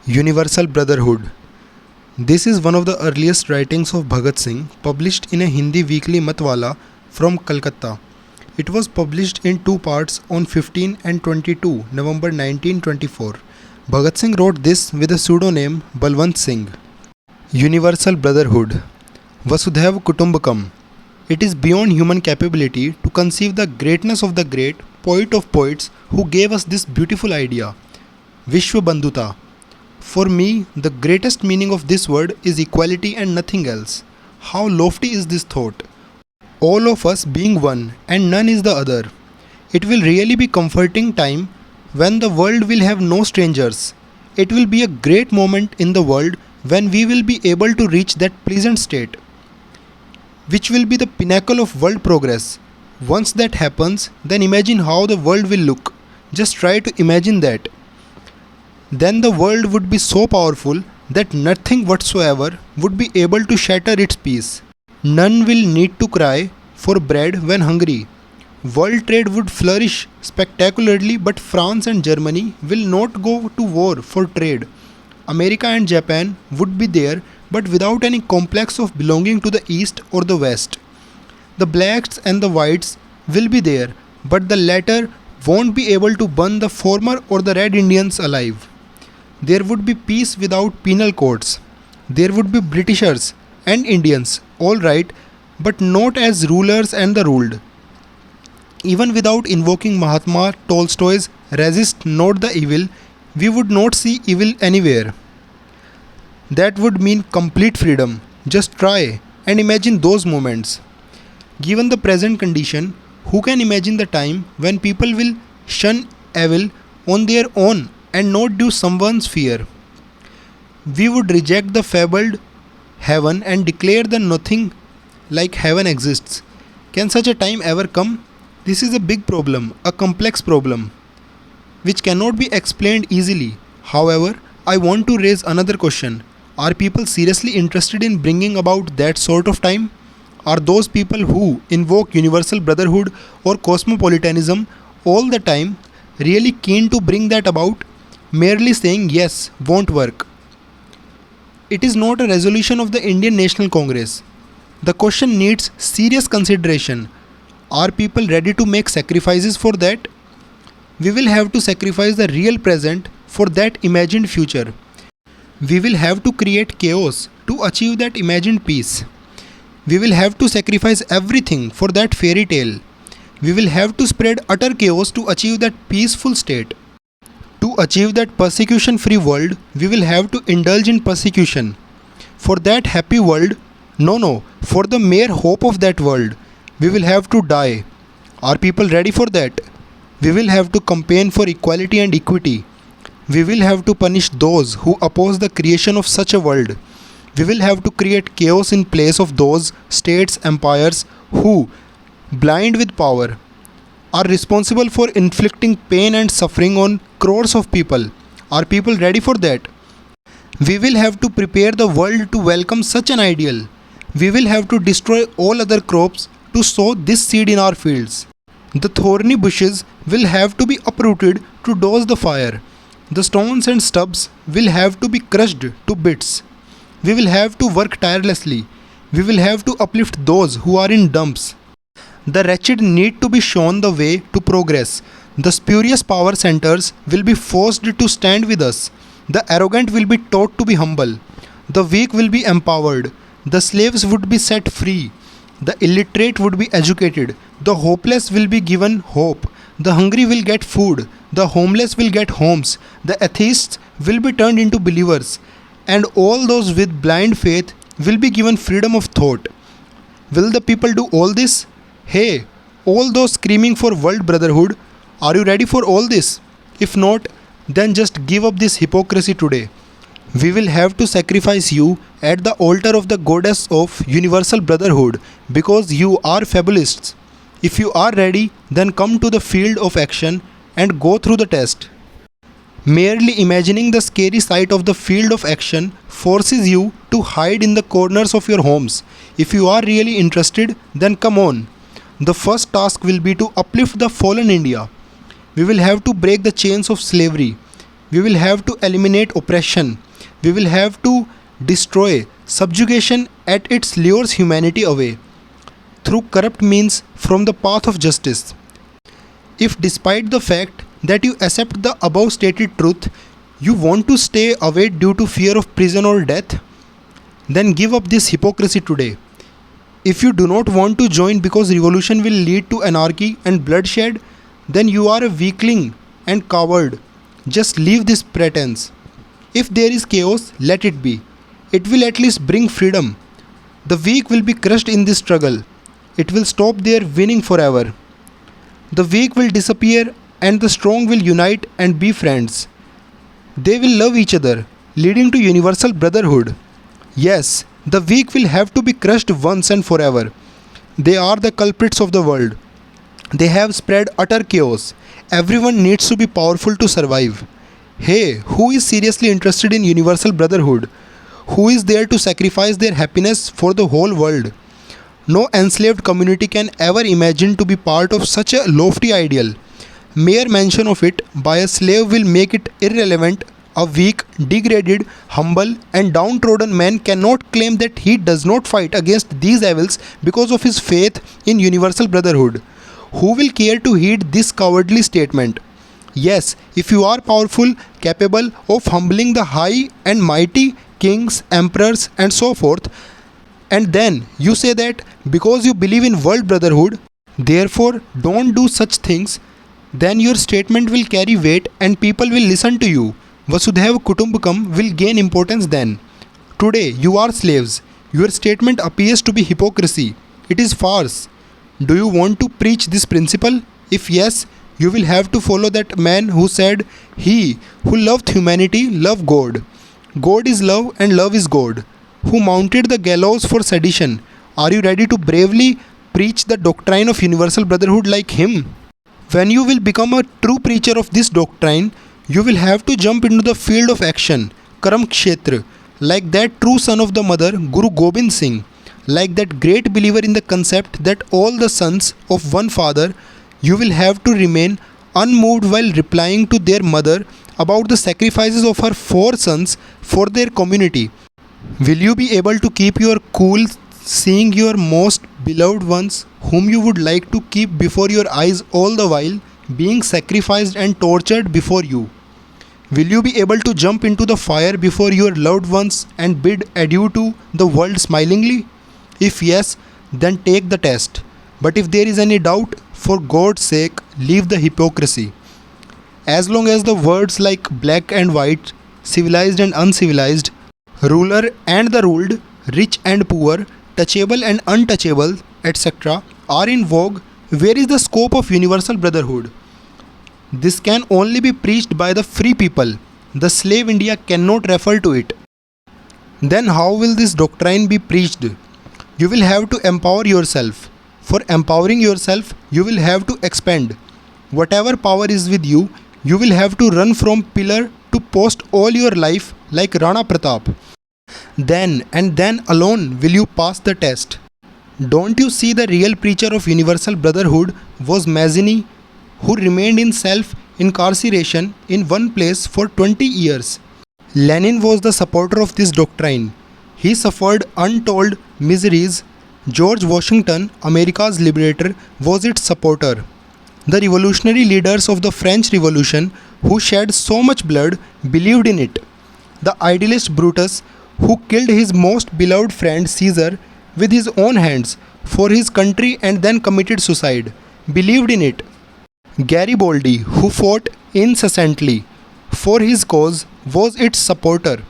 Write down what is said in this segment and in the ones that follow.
Universal Brotherhood. This is one of the earliest writings of Bhagat Singh, published in a Hindi weekly Matwala from Calcutta. It was published in two parts on 15 and 22 November 1924. Bhagat Singh wrote this with a pseudonym Balwant Singh. Universal Brotherhood. Vasudhaiv Kutumbakam. It is beyond human capability to conceive the greatness of the great poet of poets who gave us this beautiful idea, Vishwa Bandhuta. For me, the greatest meaning of this word is equality and nothing else. How lofty is this thought? All of us being one and none is the other. It will really be comforting time when the world will have no strangers. It will be a great moment in the world when we will be able to reach that pleasant state, which will be the pinnacle of world progress. Once that happens, then imagine how the world will look. Just try to imagine that. Then the world would be so powerful that nothing whatsoever would be able to shatter its peace. None will need to cry for bread when hungry. World trade would flourish spectacularly, but France and Germany will not go to war for trade. America and Japan would be there, but without any complex of belonging to the East or the West. The blacks and the whites will be there, but the latter won't be able to burn the former or the red Indians alive. There would be peace without penal courts. There would be Britishers and Indians, all right, but not as rulers and the ruled. Even without invoking Mahatma Tolstoy's resist not the evil, we would not see evil anywhere. That would mean complete freedom. Just try and imagine those moments. Given the present condition, who can imagine the time when people will shun evil on their own and not do someone's fear? We would reject the fabled heaven and declare that nothing like heaven exists. Can such a time ever come? This is a big problem, a complex problem, which cannot be explained easily. However, I want to raise another question. Are people seriously interested in bringing about that sort of time? Are those people who invoke universal brotherhood or cosmopolitanism all the time really keen to bring that about? Merely saying yes won't work. It is not a resolution of the Indian National Congress. The question needs serious consideration. Are people ready to make sacrifices for that? We will have to sacrifice the real present for that imagined future. We will have to create chaos to achieve that imagined peace. We will have to sacrifice everything for that fairy tale. We will have to spread utter chaos to achieve that peaceful state. To achieve that persecution-free world, we will have to indulge in persecution. For that happy world, for the mere hope of that world, we will have to die. Are people ready for that? We will have to campaign for equality and equity. We will have to punish those who oppose the creation of such a world. We will have to create chaos in place of those states, empires who, blind with power, are responsible for inflicting pain and suffering on crores of people. Are people ready for that? We will have to prepare the world to welcome such an ideal. We will have to destroy all other crops to sow this seed in our fields. The thorny bushes will have to be uprooted to douse the fire. The stones and stubs will have to be crushed to bits. We will have to work tirelessly. We will have to uplift those who are in dumps. The wretched need to be shown the way to progress. The spurious power centers will be forced to stand with us. The arrogant will be taught to be humble. The weak will be empowered. The slaves would be set free. The illiterate would be educated. The hopeless will be given hope. The hungry will get food. The homeless will get homes. The atheists will be turned into believers. And all those with blind faith will be given freedom of thought. Will the people do all this? Hey, all those screaming for world brotherhood, are you ready for all this? If not, then just give up this hypocrisy today. We will have to sacrifice you at the altar of the goddess of universal brotherhood because you are fabulists. If you are ready, then come to the field of action and go through the test. Merely imagining the scary sight of the field of action forces you to hide in the corners of your homes. If you are really interested, then come on. The first task will be to uplift the fallen India. We will have to break the chains of slavery. We will have to eliminate oppression. We will have to destroy subjugation at its lures humanity away through corrupt means from the path of justice. If despite the fact that you accept the above stated truth, you want to stay away due to fear of prison or death, then give up this hypocrisy today. If you do not want to join because revolution will lead to anarchy and bloodshed, then you are a weakling and coward. Just leave this pretense. If there is chaos, let it be. It will at least bring freedom. The weak will be crushed in this struggle. It will stop their winning forever. The weak will disappear and the strong will unite and be friends. They will love each other, leading to universal brotherhood. Yes, the weak will have to be crushed once and forever. They are the culprits of the world. They have spread utter chaos. Everyone needs to be powerful to survive. Hey, who is seriously interested in universal brotherhood? Who is there to sacrifice their happiness for the whole world? No enslaved community can ever imagine to be part of such a lofty ideal. Mere mention of it by a slave will make it irrelevant. A weak, degraded, humble, and downtrodden man cannot claim that he does not fight against these evils because of his faith in universal brotherhood. Who will care to heed this cowardly statement? Yes, if you are powerful, capable of humbling the high and mighty kings, emperors, and so forth, and then you say that because you believe in world brotherhood, therefore don't do such things, then your statement will carry weight and people will listen to you. Vasudhaiva Kutumbakam will gain importance then. Today you are slaves. Your statement appears to be hypocrisy. It is farce. Do you want to preach this principle? If yes, you will have to follow that man who said, "He who loved humanity loved God. God is love and love is God." Who mounted the gallows for sedition. Are you ready to bravely preach the doctrine of universal brotherhood like him? When you will become a true preacher of this doctrine, you will have to jump into the field of action, Karam Kshetra, like that true son of the mother, Guru Gobind Singh, like that great believer in the concept that all the sons of one father. You will have to remain unmoved while replying to their mother about the sacrifices of her 4 sons for their community. Will you be able to keep your cool seeing your most beloved ones, whom you would like to keep before your eyes all the while, being sacrificed and tortured before you? Will you be able to jump into the fire before your loved ones and bid adieu to the world smilingly? If yes, then take the test. But if there is any doubt, for God's sake, leave the hypocrisy. As long as the words like black and white, civilized and uncivilized, ruler and the ruled, rich and poor, touchable and untouchable, etc., are in vogue, where is the scope of universal brotherhood? This can only be preached by the free people. The slave India cannot refer to it. Then how will this doctrine be preached? You will have to empower yourself. For empowering yourself, you will have to expand. Whatever power is with you, you will have to run from pillar to post all your life like Rana Pratap. Then and then alone will you pass the test. Don't you see the real preacher of universal brotherhood was Mazzini, who remained in self-incarceration in one place for 20 years. Lenin was the supporter of this doctrine. He suffered untold miseries. George Washington, America's liberator, was its supporter. The revolutionary leaders of the French Revolution, who shed so much blood, believed in it. The idealist Brutus, who killed his most beloved friend Caesar with his own hands for his country and then committed suicide, believed in it. Garibaldi, who fought incessantly for his cause, was its supporter.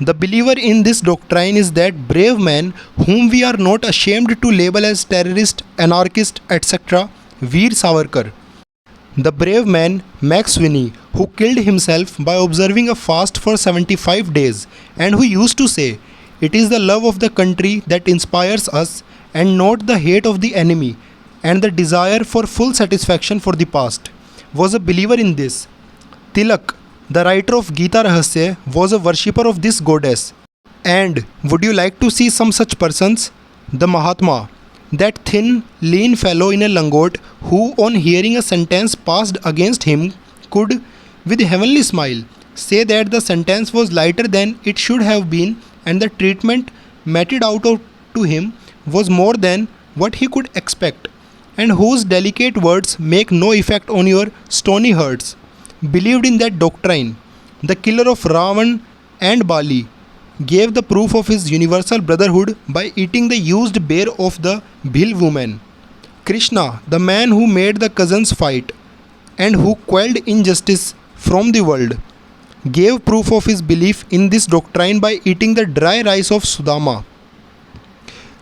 The believer in this doctrine is that brave man whom we are not ashamed to label as terrorist, anarchist, etc., Veer Savarkar. The brave man Max Winnie, who killed himself by observing a fast for 75 days and who used to say, "It is the love of the country that inspires us and not the hate of the enemy and the desire for full satisfaction for the past," was a believer in this. Tilak, the writer of Gita Rahasya, was a worshipper of this goddess. And would you like to see some such persons? The Mahatma, that thin, lean fellow in a langot who, on hearing a sentence passed against him, could, with a heavenly smile, say that the sentence was lighter than it should have been and the treatment meted out to him was more than what he could expect, and whose delicate words make no effect on your stony hearts, believed in that doctrine. The killer of Ravan and Bali gave the proof of his universal brotherhood by eating the used bear of the Bhil woman. Krishna, the man who made the cousins fight and who quelled injustice from the world, gave proof of his belief in this doctrine by eating the dry rice of Sudama.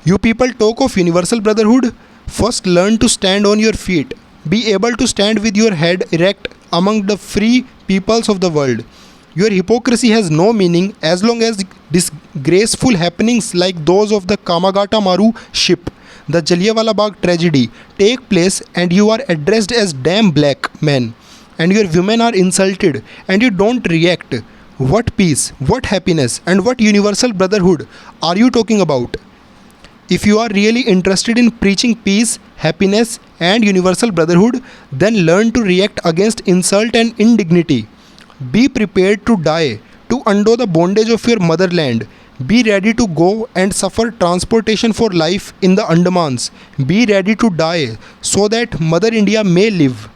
You people talk of universal brotherhood. First, learn to stand on your feet. Be able to stand with your head erect among the free peoples of the world. Your hypocrisy has no meaning as long as disgraceful happenings like those of the Kamagata Maru ship, the Jallianwala Bagh tragedy, take place and you are addressed as damn black men, and your women are insulted and you don't react. What peace, what happiness, and what universal brotherhood are you talking about? If you are really interested in preaching peace, happiness, and universal brotherhood, then learn to react against insult and indignity. Be prepared to die, to undo the bondage of your motherland. Be ready to go and suffer transportation for life in the Andamans. Be ready to die so that Mother India may live.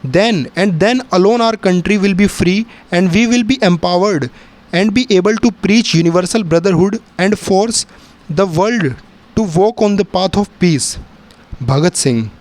Then and then alone our country will be free and we will be empowered and be able to preach universal brotherhood and force the world to walk on the path of peace. Bhagat Singh.